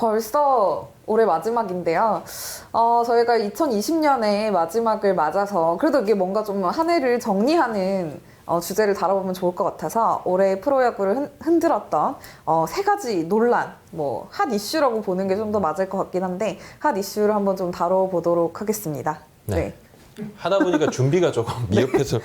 벌써 올해 마지막인데요. 저희가 2020년에 마지막을 맞아서 그래도 이게 뭔가 좀 한 해를 정리하는 주제를 다뤄보면 좋을 것 같아서 올해 프로야구를 흔들었던 세 가지 논란, 뭐 핫 이슈라고 보는 게 좀 더 맞을 것 같긴 한데 핫 이슈를 한번 좀 다뤄보도록 하겠습니다. 네. 하다 보니까 준비가 조금 미흡해서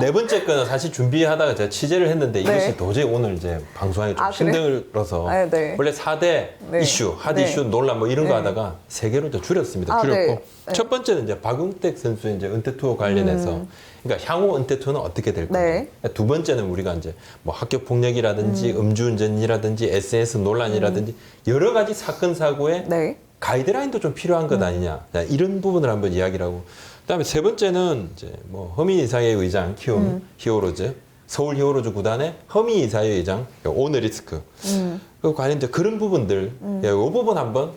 네 번째 거는 사실 준비하다가 제가 취재를 했는데 이것이 네. 도저히 오늘 이제 방송하기 좀 힘들어서 네. 원래 4대 네. 이슈, 핫 네. 이슈, 논란 뭐 이런 거 네. 하다가 3개로 이제 줄였습니다. 네. 줄였고 네. 첫 번째는 이제 박용택 선수의 이제 은퇴 투어 관련해서 그러니까 향후 은퇴 투어는 어떻게 될 건가. 네. 두 번째는 우리가 이제 뭐 학교 폭력이라든지 음주운전이라든지 SNS 논란이라든지 여러 가지 사건 사고에 네. 가이드라인도 좀 필요한 것 아니냐. 자, 이런 부분을 한번 이야기를 하고. 그다음에 세 번째는 이제 뭐 허민 이사의 의장 키움 히어로즈 서울 히어로즈 구단의 허민 이사의 의장 오너리스크 그 관련 이제 그런 부분들 이 부분 한번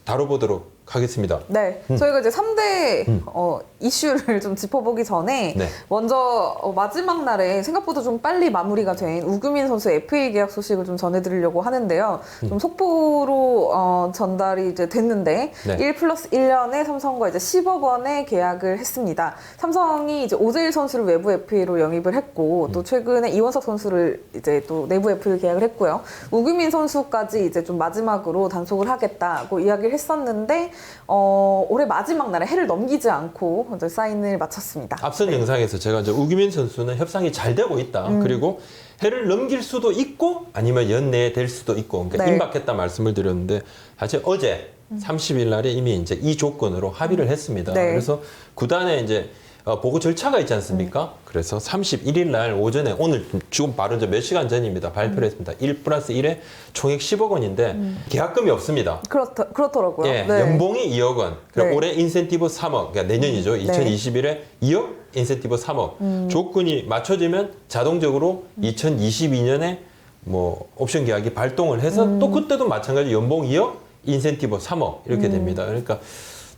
다뤄보도록 하겠습니다. 네, 저희가 이제 3대 이슈를 좀 짚어보기 전에 네. 먼저 마지막 날에 생각보다 좀 빨리 마무리가 된 우규민 선수 FA 계약 소식을 좀 전해드리려고 하는데요. 좀 속보로 전달이 이제 됐는데 네. 1+1년에 삼성과 이제 10억 원의 계약을 했습니다. 삼성이 이제 오재일 선수를 외부 FA로 영입을 했고 또 최근에 이원석 선수를 이제 또 내부 FA 계약을 했고요. 우규민 선수까지 이제 좀 마지막으로 단속을 하겠다고 이야기를 했었는데 올해 마지막 날에 해를 넘기지 않고 이제 사인을 마쳤습니다. 앞선 영상에서 제가 이제 우규민 선수는 협상이 잘 되고 있다. 그리고 해를 넘길 수도 있고 아니면 연내에 될 수도 있고 그러니까 네. 임박했다 말씀을 드렸는데 사실 어제 30일 날에 이미 이제 이 조건으로 합의를 했습니다. 네. 그래서 구단에 이제 보고 절차가 있지 않습니까? 그래서 31일 날 오전에 오늘 지금 바로 이제 몇 시간 전입니다. 발표를 했습니다. 1+1에 총액 10억 원인데 계약금이 없습니다. 그렇더라고요. 예, 네. 연봉이 2억 원. 그리고 네. 올해 인센티브 3억. 그러니까 내년이죠. 2021에 2억, 인센티브 3억. 조건이 맞춰지면 자동적으로 2022년에 뭐 옵션 계약이 발동을 해서 또 그때도 마찬가지 연봉 2억, 인센티브 3억 이렇게 됩니다. 그러니까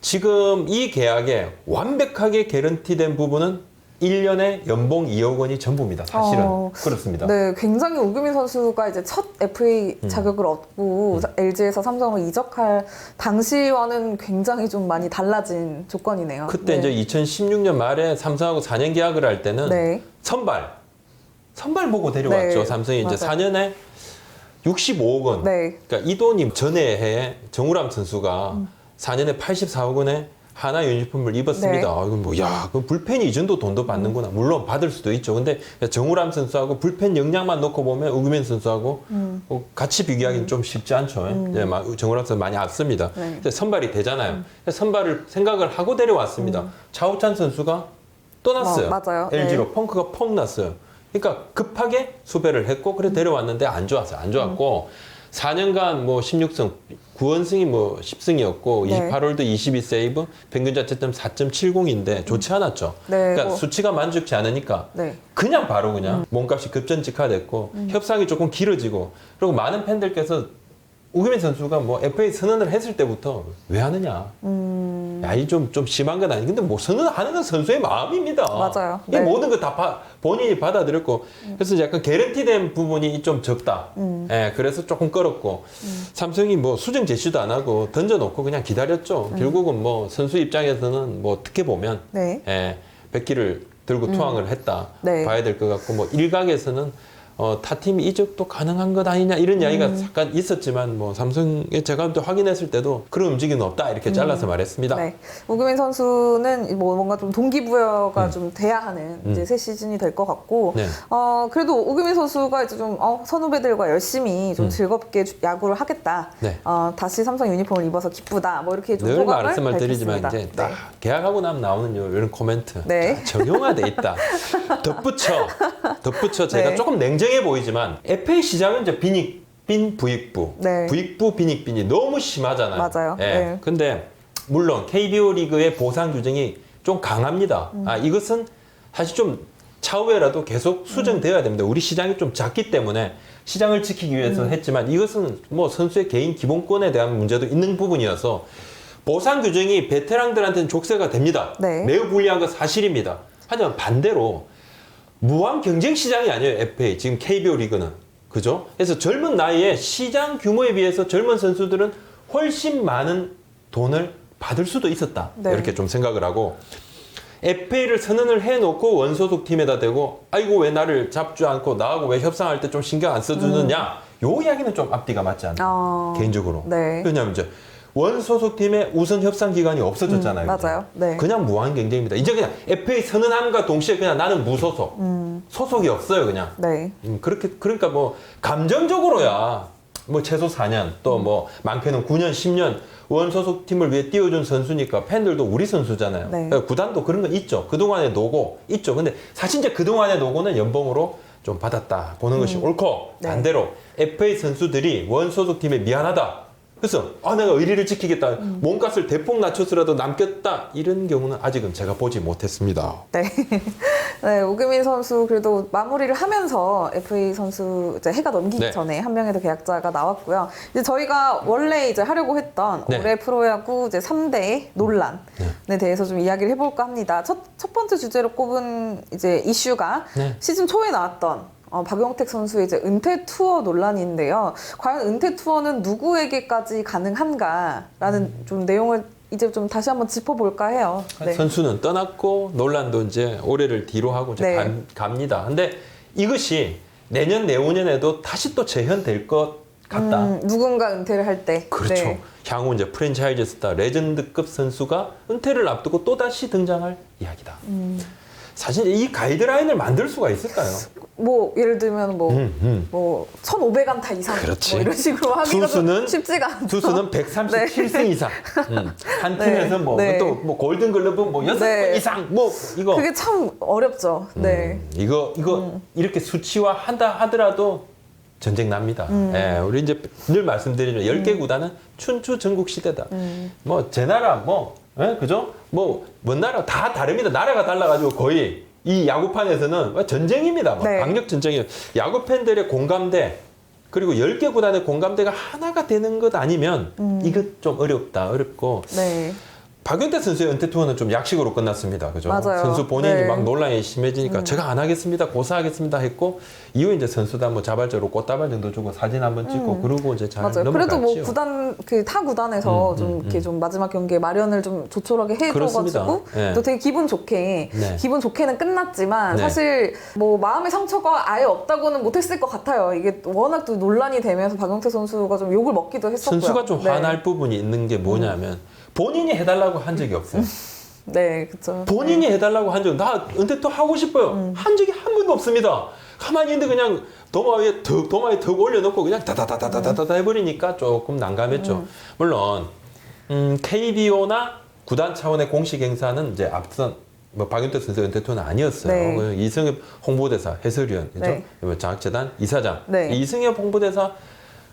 지금 이 계약에 완벽하게 개런티된 부분은 1년에 연봉 2억 원이 전부입니다. 사실은. 그렇습니다. 네, 굉장히 우규민 선수가 이제 첫 FA 자격을 얻고 LG에서 삼성으로 이적할 당시와는 굉장히 좀 많이 달라진 조건이네요. 그때 네. 이제 2016년 말에 삼성하고 4년 계약을 할 때는 네. 선발 보고 데려왔죠. 네, 삼성이 이제 맞아요. 4년에 65억 원. 네. 그러니까 이 돈이 전에 해에 정우람 선수가 4년에 84억 원에 하나 유니폼을 입었습니다. 네. 아, 이건 뭐, 야, 그 불펜이 이 정도 돈도 받는구나. 물론 받을 수도 있죠. 근데 정우람 선수하고 불펜 역량만 놓고 보면 우규민 선수하고 같이 비교하기는 좀 쉽지 않죠. 예, 정우람 선수 많이 앞섭니다. 네. 근데 선발이 되잖아요. 선발을 생각을 하고 데려왔습니다. 차우찬 선수가 떠났어요. 맞아요. LG로 네. 펑크가 펑 났어요. 그러니까 급하게 수배를 했고 그래 데려왔는데 안 좋았어요. 안 좋았고 4년간 뭐 16승, 9원승이 뭐 10승이었고 네. 28홀드 22세이브, 평균 자책점 4.70인데 좋지 않았죠. 네, 그러니까 뭐. 수치가 만족치 않으니까 네. 그냥 바로 그냥 몸값이 급전직하됐고 협상이 조금 길어지고 그리고 많은 팬들께서 우규민 선수가 뭐 FA 선언을 했을 때부터 왜 하느냐. 야, 이 좀 심한 건 아니. 근데 뭐 선언하는 건 선수의 마음입니다. 맞아요. 이 네. 모든 거 다 본인이 받아들였고. 그래서 약간 개런티된 부분이 좀 적다. 예, 그래서 조금 끌었고. 삼성이 뭐 수정 제시도 안 하고 던져놓고 그냥 기다렸죠. 결국은 뭐 선수 입장에서는 뭐 어떻게 보면 네. 예, 백기를 들고 투항을 했다. 네. 봐야 될 것 같고 뭐 일각에서는 타팀 이적도 가능한 것 아니냐 이런 이야기가 잠깐 있었지만 뭐 삼성에 제가 또 확인했을 때도 그런 움직임은 없다 이렇게 잘라서 말했습니다. 네. 우규민 선수는 뭐 뭔가 좀 동기부여가 좀 돼야 하는 이제 새 시즌이 될 것 같고, 네. 그래도 우규민 선수가 이제 좀 선후배들과 열심히 좀 즐겁게 야구를 하겠다. 네. 다시 삼성 유니폼을 입어서 기쁘다. 뭐 이렇게 좀 늘 소감을 말씀을 드리지만 밝혔습니다. 이제 딱 계약하고 나면 나오는 이런 코멘트 네. 자, 정형화돼 있다. 덧붙여 제가 네. 조금 냉정해 보이지만 FA 시장은 이제 빈 부익부, 네. 부익부 빈익빈이 너무 심하잖아요. 맞아요. 예. 네. 근데 물론 KBO 리그의 보상 규정이 좀 강합니다. 이것은 사실 좀 차후에라도 계속 수정되어야 됩니다. 우리 시장이 좀 작기 때문에 시장을 지키기 위해서 했지만 이것은 뭐 선수의 개인 기본권에 대한 문제도 있는 부분이어서 보상 규정이 베테랑들한테는 족쇄가 됩니다. 네. 매우 불리한 건 사실입니다. 하지만 반대로 무한 경쟁 시장이 아니에요. FA 지금 KBO 리그는 그죠? 그래서 젊은 나이에 시장 규모에 비해서 젊은 선수들은 훨씬 많은 돈을 받을 수도 있었다. 네. 이렇게 좀 생각을 하고 FA를 선언을 해놓고 원소속 팀에다 대고 아이고 왜 나를 잡지 않고 나하고 왜 협상할 때 좀 신경 안 써주느냐 요 이야기는 좀 앞뒤가 맞지 않나 개인적으로. 네. 왜냐하면 이제 원소속 팀의 우선 협상 기관이 없어졌잖아요. 맞아요. 네. 그냥 무한 경쟁입니다. 이제 그냥 FA 선언함과 동시에 그냥 나는 무소속, 소속이 없어요 그냥. 네. 그렇게 그러니까 뭐 감정적으로야 뭐 최소 4년 또 뭐 많게는 9년, 10년 원소속 팀을 위해 뛰어준 선수니까 팬들도 우리 선수잖아요. 네. 그러니까 구단도 그런 거 있죠. 그동안의 노고 있죠. 근데 사실 이제 그동안의 노고는 연봉으로 좀 받았다 보는 것이 옳고 네. 반대로 FA 선수들이 원소속 팀에 미안하다. 그래서 내가 의리를 지키겠다. 몸값을 대폭 낮춰서라도 남겼다. 이런 경우는 아직은 제가 보지 못했습니다. 네. 네, 오규민 선수 그래도 마무리를 하면서 FA 선수 이제 해가 넘기기 네. 전에 한 명의 더 계약자가 나왔고요. 이제 저희가 원래 이제 하려고 했던 네. 올해 프로야구 이제 3대 논란에 대해서 좀 이야기를 해볼까 합니다. 첫 번째 주제로 꼽은 이제 이슈가 네. 시즌 초에 나왔던 박용택 선수의 이제 은퇴 투어 논란인데요. 과연 은퇴 투어는 누구에게까지 가능한가라는 좀 내용을 이제 좀 다시 한번 짚어볼까 해요. 네. 선수는 떠났고 논란도 이제 올해를 뒤로 하고 이제 네. 갑니다. 근데 이것이 내년 내후년에도 다시 또 재현될 것 같다. 누군가 은퇴를 할 때. 그렇죠. 네. 향후 이제 프랜차이즈 스타 레전드급 선수가 은퇴를 앞두고 또 다시 등장할 이야기다. 사실 이 가이드라인을 만들 수가 있을까요? 뭐 예를 들면 뭐 1,500안타 이상 그렇지. 뭐 이런 식으로 하기가 좀 투수는 쉽지가 않죠. 투수는 137승 이상. 한 팀에서 뭐 네. 또 뭐 골든글러브 뭐 6번 네. 이상 뭐 이거 그게 참 어렵죠. 네. 이거 이렇게 수치화한다 하더라도 전쟁 납니다. 예, 우리 이제 늘 말씀드리죠. 10개 구단은 춘추 전국 시대다. 뭐 제 나라 뭐 그죠? 뭐 먼 나라 다 다릅니다. 나라가 달라가지고 거의 이 야구판에서는 전쟁입니다. 네. 강력 전쟁이에요. 야구 팬들의 공감대 그리고 10개 구단의 공감대가 하나가 되는 것 아니면 이거 좀 어렵고 네. 박용택 선수의 은퇴 투어는 좀 약식으로 끝났습니다. 그죠? 맞아요. 선수 본인이 네. 막 논란이 심해지니까 제가 안 하겠습니다. 고사하겠습니다 했고 이후 이제 선수단 뭐 자발적으로 꽃다발 정도 주고 사진 한번 찍고 그러고 이제 잘 맞아요. 넘어갔죠. 그래도 뭐 구단 타 구단에서 좀 이렇게 좀 마지막 경기에 마련을 좀 조촐하게 그렇습니다. 해줘가지고 네. 또 되게 기분 좋게 네. 기분 좋게는 끝났지만 네. 사실 뭐 마음의 상처가 아예 없다고는 못했을 것 같아요. 이게 워낙 또 논란이 되면서 박용택 선수가 좀 욕을 먹기도 했었고요. 선수가 좀 네. 화날 부분이 있는 게 뭐냐면 본인이 해달라고 한 적이 없어요. 네, 그렇죠. 본인이 해달라고 한 적, 나 은퇴 또 하고 싶어요. 한 적이 한 번도 없습니다. 가만히 있는데 그냥 도마에 턱 올려놓고 그냥 다다다다다다다 해버리니까 조금 난감했죠. 물론 KBO나 구단 차원의 공식 행사는 이제 앞선 뭐 박윤태 선수 은퇴 투어는 아니었어요. 네. 그 이승엽 홍보대사, 해설위원, 그죠? 네. 뭐 장학재단 이사장, 네. 이승엽 홍보대사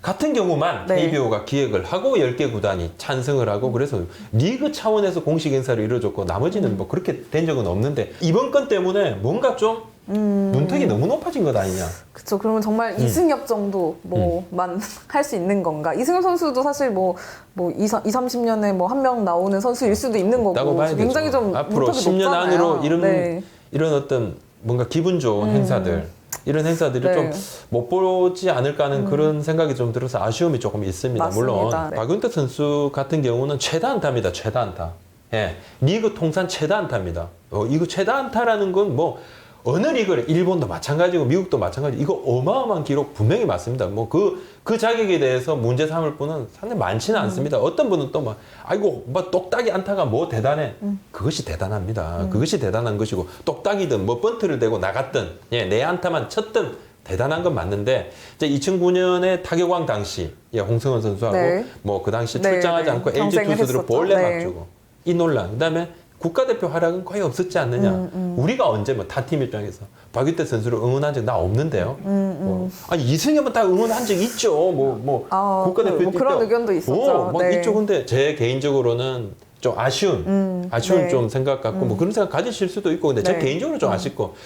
같은 경우만 네. KBO가 기획을 하고 10개 구단이 찬성을 하고 그래서 리그 차원에서 공식 행사를 이뤄줬고 나머지는 뭐 그렇게 된 적은 없는데 이번 건 때문에 뭔가 좀 문턱이 너무 높아진 것 아니냐. 그렇죠. 그러면 정말 이승엽 정도 뭐만 할 수 있는 건가? 이승엽 선수도 사실 뭐 30년에 뭐 한 명 나오는 선수일 수도 있는 라고 거고 봐야 굉장히 되죠. 좀 앞으로 문턱이 10년 높잖아요. 안으로 네. 이런 어떤 뭔가 기분 좋은 행사들 이런 행사들이 네. 좀 못 보지 않을까 하는 그런 생각이 좀 들어서 아쉬움이 조금 있습니다. 맞습니다. 물론 네. 박윤태 선수 같은 경우는 최다 안타입니다. 최다 안타. 예, 리그 통산 최다 안타입니다. 이거 최다 안타라는 건 뭐 어느 리그를 일본도 마찬가지고 미국도 마찬가지. 이거 어마어마한 기록 분명히 맞습니다. 뭐 그 자격에 대해서 문제 삼을 분은 상당히 많지는 않습니다. 어떤 분은 또 막 아이고 뭐 똑딱이 안타가 뭐 대단해. 그것이 대단합니다. 그것이 대단한 것이고 똑딱이든 뭐 번트를 대고 나갔든 예, 내 안타만 쳤든 대단한 건 맞는데 이제 2009년에 타격왕 당시 예, 홍성은 선수하고 네. 뭐 그 당시 네, 출장하지 네. 않고 LG 경쟁을 투수들을 했었죠. 몰래 네. 맞추고 이 논란 그다음에 국가대표 활약은 거의 없었지 않느냐. 우리가 언제 뭐 타 팀 입장에서 박윤태 선수를 응원한 적 나 없는데요. 아니 이승엽은 다 응원한 적 있죠. 뭐 국가대표 뭐 그런 의견도 있었죠. 뭐 네. 있죠. 근데 제 개인적으로는 좀 아쉬운 네. 좀 생각 갖고 뭐 그런 생각 가지실 수도 있고 근데 제 네. 개인적으로 좀 아쉽고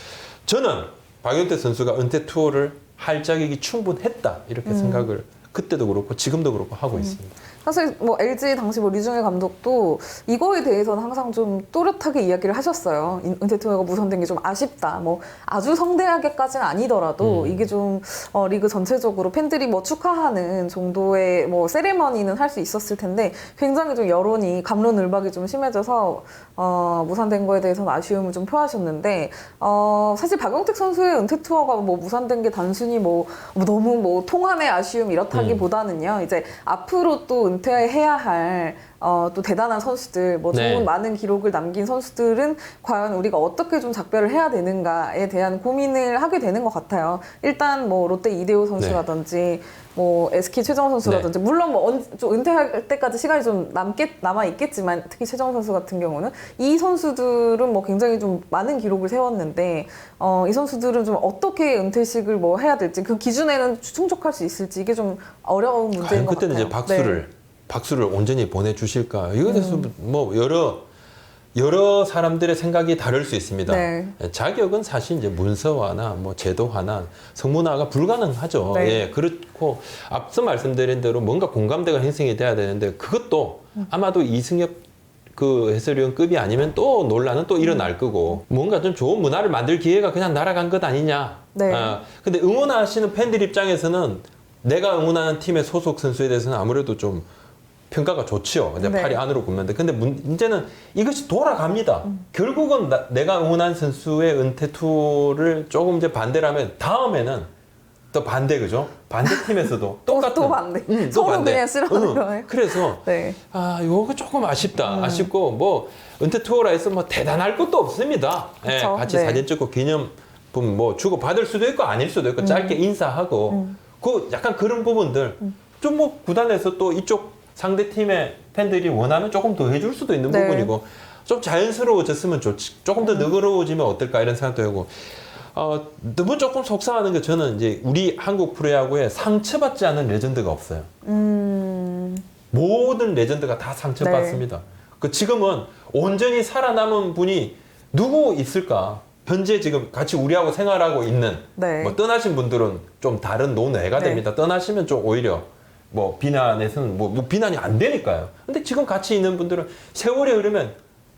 저는 박윤태 선수가 은퇴 투어를 할 자격이 충분했다 이렇게 생각을 그때도 그렇고 지금도 그렇고 하고 있습니다. 사실 뭐 LG 당시 뭐 류중일 감독도 이거에 대해서는 항상 좀 또렷하게 이야기를 하셨어요. 은퇴 투어가 무산된 게 좀 아쉽다. 뭐 아주 성대하게까지는 아니더라도 이게 좀 리그 전체적으로 팬들이 뭐 축하하는 정도의 뭐 세레머니는 할 수 있었을 텐데 굉장히 좀 여론이 갑론을박이 좀 심해져서 무산된 거에 대해서는 아쉬움을 좀 표하셨는데 사실 박용택 선수의 은퇴 투어가 뭐 무산된 게 단순히 뭐 너무 뭐 통한의 아쉬움 이렇다기보다는요. 이제 앞으로 또 은퇴해야 할 또 대단한 선수들, 뭐 좋은 네. 많은 기록을 남긴 선수들은 과연 우리가 어떻게 좀 작별을 해야 되는가에 대한 고민을 하게 되는 것 같아요. 일단 뭐 롯데 이대호 선수라든지 뭐 SK 최정호 선수라든지 물론 뭐 좀 은퇴할 때까지 시간이 좀 남아 있겠지만 특히 최정호 선수 같은 경우는 이 선수들은 뭐 굉장히 좀 많은 기록을 세웠는데 이 선수들은 좀 어떻게 은퇴식을 뭐 해야 될지 그 기준에는 충족할 수 있을지 이게 좀 어려운 문제인 것 그때는 같아요. 이제 박수를 온전히 보내주실까? 이거에 대해서 뭐 여러 사람들의 생각이 다를 수 있습니다. 네. 자격은 사실 이제 문서화나 뭐 제도화나 성문화가 불가능하죠. 네. 예, 그렇고 앞서 말씀드린 대로 뭔가 공감대가 형성이 돼야 되는데 그것도 아마도 이승엽 그 해설위원급이 아니면 또 논란은 또 일어날 거고 뭔가 좀 좋은 문화를 만들 기회가 그냥 날아간 것 아니냐. 네. 근데 응원하시는 팬들 입장에서는 내가 응원하는 팀의 소속 선수에 대해서는 아무래도 좀 평가가 좋지요. 근데 네. 팔이 안으로 굽는데. 근데 문제는 이것이 돌아갑니다. 결국은 내가 응원한 선수의 은퇴 투어를 조금 이제 반대를 하면 다음에는 또 반대, 그죠? 반대 팀에서도 똑같은. 또 반대. 또 서로 반대. 그냥 싫어하는 거예요. 그래서 네. 요거 조금 아쉽다. 아쉽고 뭐 은퇴 투어라 해서 뭐 대단할 것도 없습니다. 예, 그쵸? 같이 네. 사진 찍고 기념품 뭐 주고 받을 수도 있고 아닐 수도 있고 짧게 인사하고 그 약간 그런 부분들 좀 뭐 구단에서 또 이쪽 상대 팀의 팬들이 원하면 조금 더 해줄 수도 있는 네. 부분이고 좀 자연스러워졌으면 좋지. 조금 더 너그러워지면 어떨까 이런 생각도 하고 너무 조금 속상하는 게 저는 이제 우리 한국 프로야구에 상처받지 않은 레전드가 없어요. 모든 레전드가 다 상처받습니다. 그 지금은 온전히 살아남은 분이 누구 있을까? 현재 지금 같이 우리하고 생활하고 있는 네. 뭐 떠나신 분들은 좀 다른 논외가 네. 됩니다. 떠나시면 좀 오히려 뭐 비난에서는 뭐 비난이 안 되니까요. 근데 지금 같이 있는 분들은 세월이 흐르면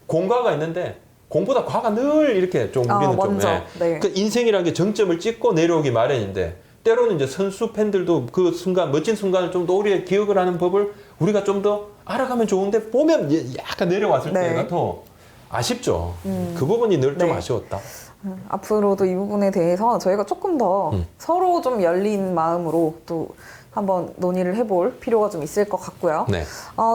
공과가 있는데 공보다 과가 늘 이렇게 좀 우리는 먼저. 좀 네. 그 인생이라는 게 정점을 찍고 내려오기 마련인데 때로는 이제 선수 팬들도 그 순간 멋진 순간을 좀 더 오래 기억을 하는 법을 우리가 좀 더 알아가면 좋은데 보면 약간 내려왔을 네. 때가 더 아쉽죠. 그 부분이 늘 좀 네. 아쉬웠다. 앞으로도 이 부분에 대해서 저희가 조금 더 서로 좀 열린 마음으로 또 한번 논의를 해볼 필요가 좀 있을 것 같고요. 네.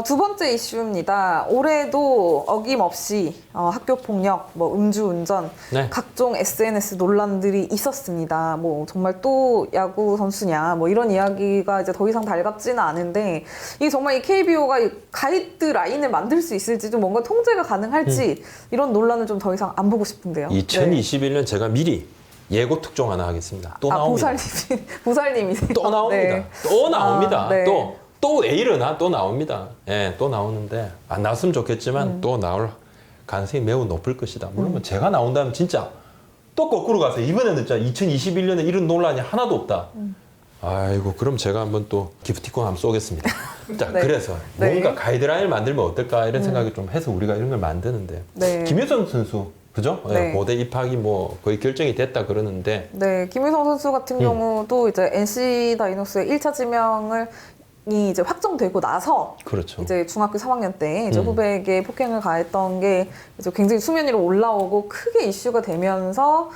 두 번째 이슈입니다. 올해도 어김없이 학교 폭력, 뭐 음주운전, 네. 각종 SNS 논란들이 있었습니다. 뭐 정말 또 야구 선수냐, 뭐 이런 이야기가 이제 더 이상 달갑지는 않은데 이게 정말 이 KBO가 이 가이드라인을 만들 수 있을지 좀 뭔가 통제가 가능할지 이런 논란을 좀 더 이상 안 보고 싶은데요. 2021년 제가 미리 예고 특종 하나 하겠습니다. 또 나옵니다. 보살님이세요? 또 나옵니다. 네. 또 나옵니다. 네. 또 왜 이러나 또 나옵니다. 예, 또 나오는데 안 나왔으면 좋겠지만 또 나올 가능성이 매우 높을 것이다. 물론 뭐 제가 나온다면 진짜 또 거꾸로 가서 이번에는 진짜 2021년에 이런 논란이 하나도 없다. 아이고 그럼 제가 한번 또 기프티콘 한번 쏘겠습니다. 자 네. 그래서 네. 뭔가 가이드라인을 만들면 어떨까 이런 생각이 좀 해서 우리가 이런 걸 만드는데 네. 김효성 선수 그죠? 네. 고대 입학이 뭐 거의 결정이 됐다 그러는데 네, 김유성 선수 같은 경우도 이제 NC 다이노스의 1차 지명을 이제 확정되고 나서 그렇죠. 이제 중학교 3학년 때 이제 후배에게 폭행을 가했던 게 이제 굉장히 수면 위로 올라오고 크게 이슈가 되면서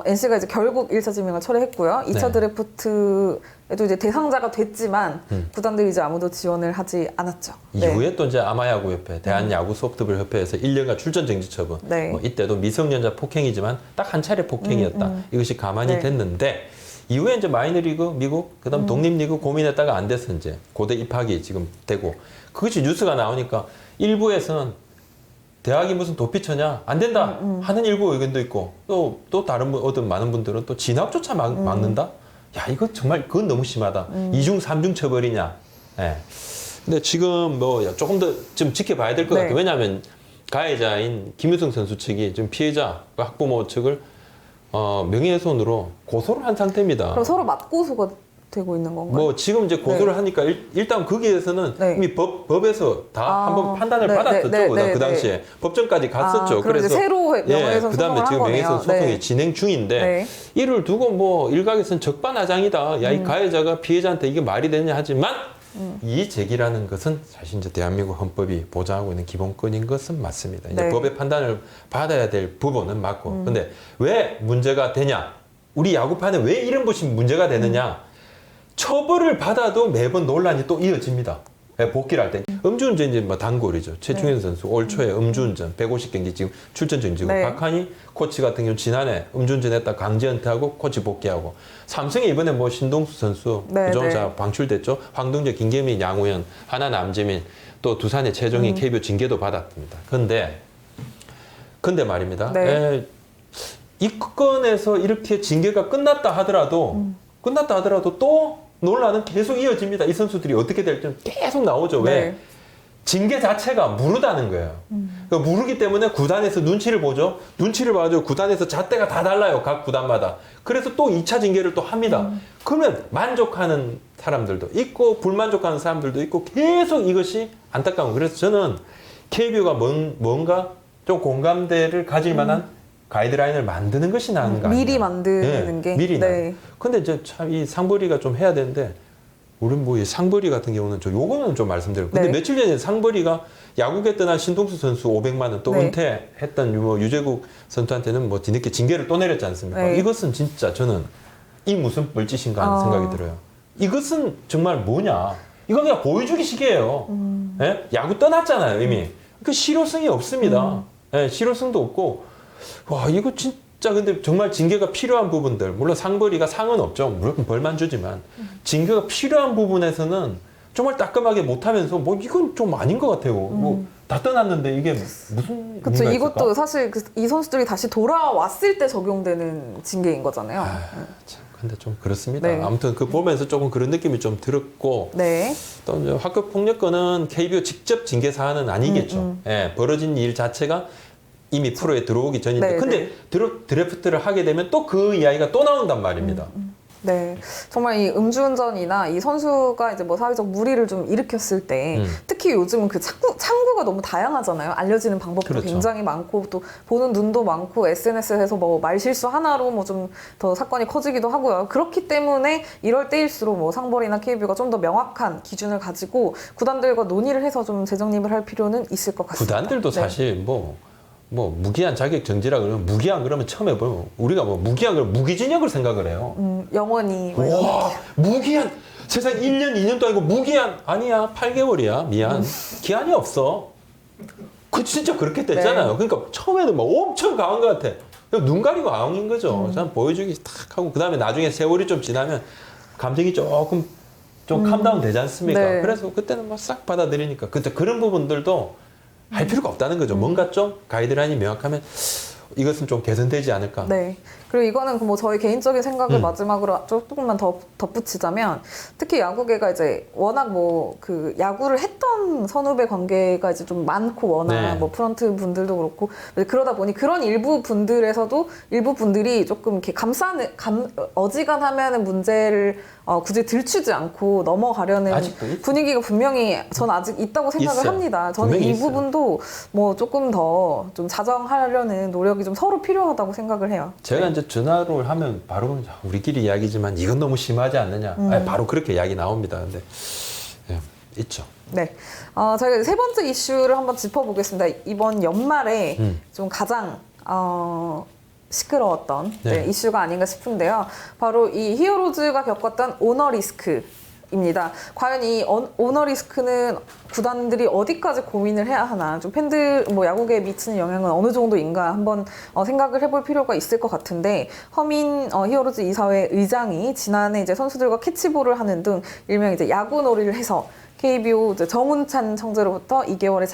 NC가 이제 결국 1차 지명을 철회했고요. 2차 네. 드래프트에도 이제 대상자가 됐지만 구단들이 이제 아무도 지원을 하지 않았죠. 네. 이후에 또 이제 아마야구협회, 대한야구소프트볼협회에서 1년간 출전 정지 처분. 네. 이때도 미성년자 폭행이지만 딱 한 차례 폭행이었다. 이것이 가만히 네. 됐는데 이후에 이제 마이너리그 미국, 그다음 독립리그 고민했다가 안 돼서 이제 고대 입학이 지금 되고 그것이 뉴스가 나오니까 일부에서는 대학이 무슨 도피처냐 안 된다 하는 일부 의견도 있고 또 다른 어떤 많은 분들은 또 진학조차 막는다. 야 이거 정말 그건 너무 심하다. 2중 3중 처벌이냐. 예. 근데 지금 뭐 조금 더 좀 지켜봐야 될 것 네. 같아요. 왜냐하면 가해자인 김유성 선수 측이 지금 피해자 학부모 측을 명예훼손으로 고소를 한 상태입니다. 그럼 서로 맞고소가 되고 있는 건가요? 뭐 지금 이제 고소를 하니까 일단 거기에서는 네. 이미 법에서 다 한번 판단을 네, 받았었죠. 네, 네, 그 네, 당시에 법정까지 갔었죠. 그럼 이제 새로 명예훼손 그다음에 소송을 지금 한 명예훼손 거네요. 소송이 네. 진행 중인데 네. 이를 두고 뭐 일각에서는 적반하장이다. 야, 이 가해자가 피해자한테 이게 말이 되냐 하지만 이 제기라는 것은 사실 이제 대한민국 헌법이 보장하고 있는 기본권인 것은 맞습니다. 이제 네. 법의 판단을 받아야 될 부분은 맞고. 근데 왜 문제가 되냐? 우리 야구판에 왜 이런 것이 문제가 되느냐? 처벌을 받아도 매번 논란이 또 이어집니다. 복귀를 할 때. 음주운전 이제 뭐 단골이죠. 최충현 선수 올 초에 음주운전 150경기 지금 출전 중이고 네. 박한희 코치 같은 경우 지난해 음주운전했다 강제 은퇴하고 코치 복귀하고 삼성에 이번에 뭐 신동수 선수 네, 그죠? 네. 자 방출됐죠. 황동재, 김계민, 양우현, 하나 남재민 또 두산의 최종인 KBO 징계도 받았습니다. 근데 말입니다. 네. 이 건에서 이렇게 징계가 끝났다 하더라도 또 논란은 계속 이어집니다. 이 선수들이 어떻게 될지 계속 나오죠. 왜? 네. 징계 자체가 무르다는 거예요. 그러니까 무르기 때문에 구단에서 눈치를 보죠. 눈치를 봐가지고 구단에서 잣대가 다 달라요. 각 구단마다. 그래서 또 2차 징계를 또 합니다. 그러면 만족하는 사람들도 있고 불만족하는 사람들도 있고 계속 이것이 안타까운 거예요. 그래서 저는 KBO가 뭔가 좀 공감대를 가질 만한 가이드라인을 만드는 것이 나은 거 아니에요. 미리 만드는 게. 미리 네. 근데 이제 참 이 상벌이가 좀 해야 되는데 우리는 뭐 이 상벌이 같은 경우는 요거는 좀 말씀드리고 근데 네. 며칠 전에 상벌이가 야구에 떠난 신동수 선수 500만 원 또 네. 은퇴했던 뭐 유재국 선수한테는 뭐 뒤늦게 징계를 또 내렸지 않습니까? 네. 이것은 진짜 저는 이 무슨 뻘짓인가 하는 생각이 들어요. 이것은 정말 뭐냐? 이건 그냥 보여주기식이에요. 예? 야구 떠났잖아요 이미. 그 실효성이 없습니다. 예, 실효성도 없고 와 이거 진짜 근데 정말 징계가 필요한 부분들 물론 상벌이가 상은 없죠. 무조건 벌만 주지만 징계가 필요한 부분에서는 정말 따끔하게 못하면서 뭐 이건 좀 아닌 것 같아요. 뭐 다 떠났는데 이게 무슨 그렇죠. 의미가 이것도 있을까? 사실 이 선수들이 다시 돌아왔을 때 적용되는 징계인 거잖아요. 참 근데 좀 그렇습니다. 네. 아무튼 그 보면서 조금 그런 느낌이 좀 들었고 네. 또 이제 학교 폭력건은 KBO 직접 징계 사안은 아니겠죠. 예, 벌어진 일 자체가 이미 프로에 들어오기 전인데 네, 근데 드래프트를 하게 되면 또 그 이야기가 또 나온단 말입니다. 네. 정말 이 음주운전이나 이 선수가 이제 뭐 사회적 물의를 좀 일으켰을 때 특히 요즘은 그 창구가 너무 다양하잖아요. 알려지는 방법도 그렇죠. 굉장히 많고 또 보는 눈도 많고 SNS에서 뭐 말실수 하나로 뭐 좀 더 사건이 커지기도 하고요. 그렇기 때문에 이럴 때일수록 뭐 상벌이나 KBO가 좀 더 명확한 기준을 가지고 구단들과 논의를 해서 좀 재정립을 할 필요는 있을 것 같습니다. 구단들도 네. 사실 뭐 무기한 자격 정지라 그러면 무기한 그러면 처음에 보면 우리가 뭐 무기한 그러면 무기징역을 생각을 해요. 영원히 뭐 이런 와 무기한 세상 1년 2년도 아니고 무기한 아니야 8개월이야 미안 기한이 없어. 그 진짜 그렇게 됐잖아요. 네. 그러니까 처음에는 막 엄청 강한 것 같아. 그냥 눈 가리고 아웅인 거죠. 참 보여주기 탁 하고 그다음에 나중에 세월이 좀 지나면 감정이 조금 좀 캄다운 되지 않습니까? 네. 그래서 그때는 막 싹 받아들이니까 그때 그런 부분들도 할 필요가 없다는 거죠. 뭔가 좀 가이드라인이 명확하면 이것은 좀 개선되지 않을까. 네. 그리고 이거는 뭐 저희 개인적인 생각을 마지막으로 조금만 더 덧붙이자면 특히 야구계가 이제 워낙 뭐 그 야구를 했던 선후배 관계가 이제 좀 많고 워낙 네. 뭐 프런트 분들도 그렇고 그러다 보니 그런 일부 분들에서도 일부 분들이 조금 이렇게 어지간하면은 문제를 굳이 들추지 않고 넘어가려는 아직도 있- 분위기가 분명히 전 아직 있다고 생각을 있어요. 합니다. 저는 분명히 이 있어요. 부분도 뭐 조금 더 좀 자정하려는 노력이 좀 서로 필요하다고 생각을 해요. 제가 이제 전화를 하면 바로 우리끼리 이야기지만 이건 너무 심하지 않느냐. 아니, 바로 그렇게 이야기 나옵니다. 근데 예, 있죠. 네. 저희가 세 번째 이슈를 한번 짚어보겠습니다. 이번 연말에 좀 가장 시끄러웠던 네. 이슈가 아닌가 싶은데요. 바로 이 히어로즈가 겪었던 오너 리스크입니다. 과연 이 오너 리스크는 구단들이 어디까지 고민을 해야 하나, 좀 팬들, 뭐 야구계에 미치는 영향은 어느 정도인가 한번 생각을 해볼 필요가 있을 것 같은데, 허민 히어로즈 이사회 의장이 지난해 이제 선수들과 캐치볼을 하는 등 일명 이제 야구 놀이를 해서 KBO 이제 정운찬 청재로부터 2개월의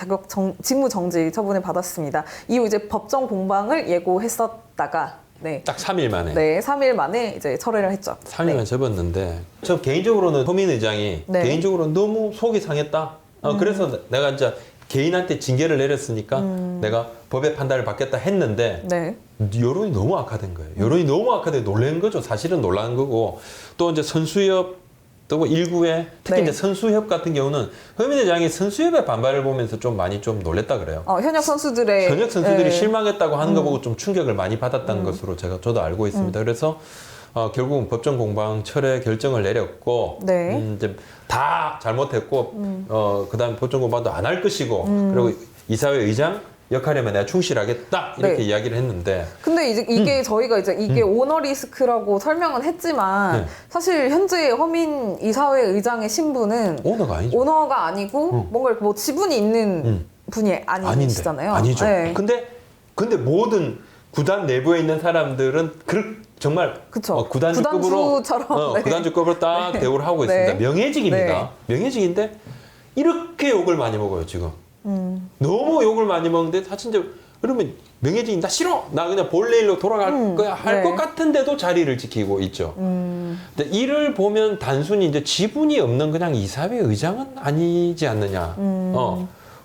직무 정지 처분을 받았습니다. 이후 이제 법정 공방을 예고했었다가 딱 3일 만에. 3일 만에 이제 철회를 했죠. 3일 만에 접었는데 저 개인적으로는 허민 의장이 네. 개인적으로 너무 속이 상했다. 그래서 내가 이제 개인한테 징계를 내렸으니까 내가 법의 판단을 받겠다 했는데 네. 여론이 너무 악화된 거예요. 여론이 너무 악화돼 놀란 거죠. 사실은 놀란 거고 또 이제 선수협 또 일부에 특히 네. 이제 선수협 같은 경우는 허민 회장이 선수협의 반발을 보면서 좀 많이 좀 놀랬다 그래요. 현역 선수들의 현역 선수들이 네. 실망했다고 하는 거 보고 좀 충격을 많이 받았다는 것으로 저도 알고 있습니다. 그래서 결국은 법정 공방 철회 결정을 내렸고 네. 이제 다 잘못했고 그다음에 법정 공방도 안 할 것이고 그리고 이사회 의장 역할에만 내가 충실하겠다 이렇게 네. 이야기를 했는데 근데 이제 이게 저희가 이제 이게 오너 리스크라고 설명은 했지만 네. 사실 현재 허민 이사회 의장의 신분은 오너가 아니죠. 오너가 아니고 뭔가 뭐 지분이 있는 분이 아니시잖아요. 아니죠. 네. 근데 모든 구단 내부에 있는 사람들은 정말 그쵸. 구단주급으로 구단주처럼, 네. 구단주급으로 딱 네. 대우를 하고 네. 있습니다. 명예직입니다. 네. 명예직인데 이렇게 욕을 많이 먹어요 지금. 너무 욕을 많이 먹는데 사실 이제 그러면 명예직이 나 싫어 나 그냥 본래 일로 돌아갈 거야 할 네. 것 같은데도 자리를 지키고 있죠. 근데 이를 보면 단순히 이제 지분이 없는 그냥 이사회 의장은 아니지 않느냐.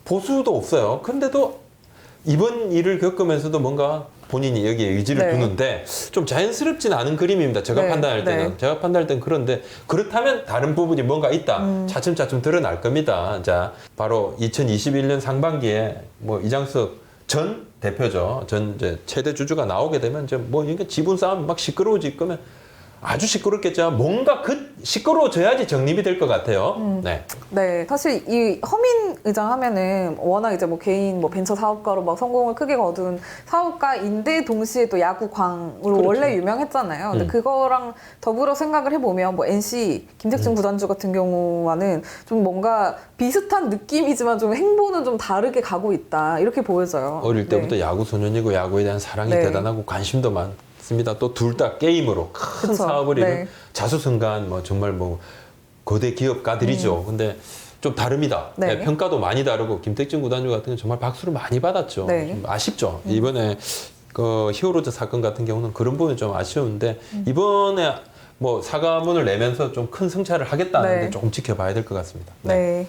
보수도 없어요. 그런데도 이번 일을 겪으면서도 뭔가 본인이 여기에 의지를 네. 두는데 좀 자연스럽진 않은 그림입니다. 제가 네. 판단할 때는. 네. 제가 판단할 때는 그런데 그렇다면 다른 부분이 뭔가 있다. 차츰차츰 드러날 겁니다. 자, 바로 2021년 상반기에 뭐 이장섭 전 대표죠. 전 이제 최대 주주가 나오게 되면 이제 뭐 이게 지분 싸움 막 시끄러워질 거면 아주 시끄럽겠지만 뭔가 시끄러워져야지 정립이 될 것 같아요. 네. 네, 사실 이 허민 의장 하면은 워낙 이제 뭐 개인 뭐 벤처 사업가로 막 성공을 크게 거둔 사업가인데 동시에 또 야구광으로 그렇죠. 원래 유명했잖아요. 근데 그거랑 더불어 생각을 해보면 뭐 NC 김택준 구단주 같은 경우와는 좀 뭔가 비슷한 느낌이지만 좀 행보는 좀 다르게 가고 있다 이렇게 보여져요. 어릴 때부터 네. 야구 소년이고 야구에 대한 사랑이 네. 대단하고 관심도 많습니다. 또 둘 다 게임으로 큰 그쵸. 사업을 이룬 네. 자수성가한 뭐 정말 뭐 거대 기업가들이죠. 근데 좀 다릅니다. 네. 네, 평가도 많이 다르고 김택진 구단주 같은 경우는 정말 박수를 많이 받았죠. 네. 좀 아쉽죠. 이번에 그 히어로즈 사건 같은 경우는 그런 부분이 좀 아쉬운데 이번에 뭐 사과문을 내면서 좀 큰 성찰을 하겠다는데 네. 조금 지켜봐야 될 것 같습니다. 네.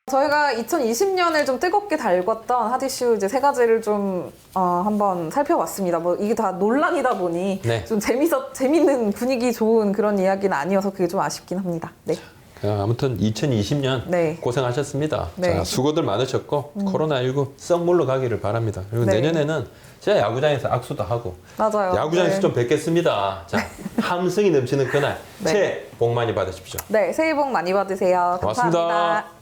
저희가 2020년을 좀 뜨겁게 달궜던 핫 이슈 이제 세 가지를 좀 한번 살펴봤습니다. 뭐 이게 다 논란이다 보니 네. 좀 재밌는 분위기 좋은 그런 이야기는 아니어서 그게 좀 아쉽긴 합니다. 네. 아무튼 2020년 네. 고생하셨습니다. 네. 자, 수고들 많으셨고 코로나19 썩 물러가기를 바랍니다. 그리고 네. 내년에는 진짜 야구장에서 악수도 하고 맞아요. 야구장에서 네. 좀 뵙겠습니다. 자, 함성이 넘치는 그날 네. 새해 복 많이 받으십시오. 네, 새해 복 많이 받으세요. 고맙습니다. 감사합니다.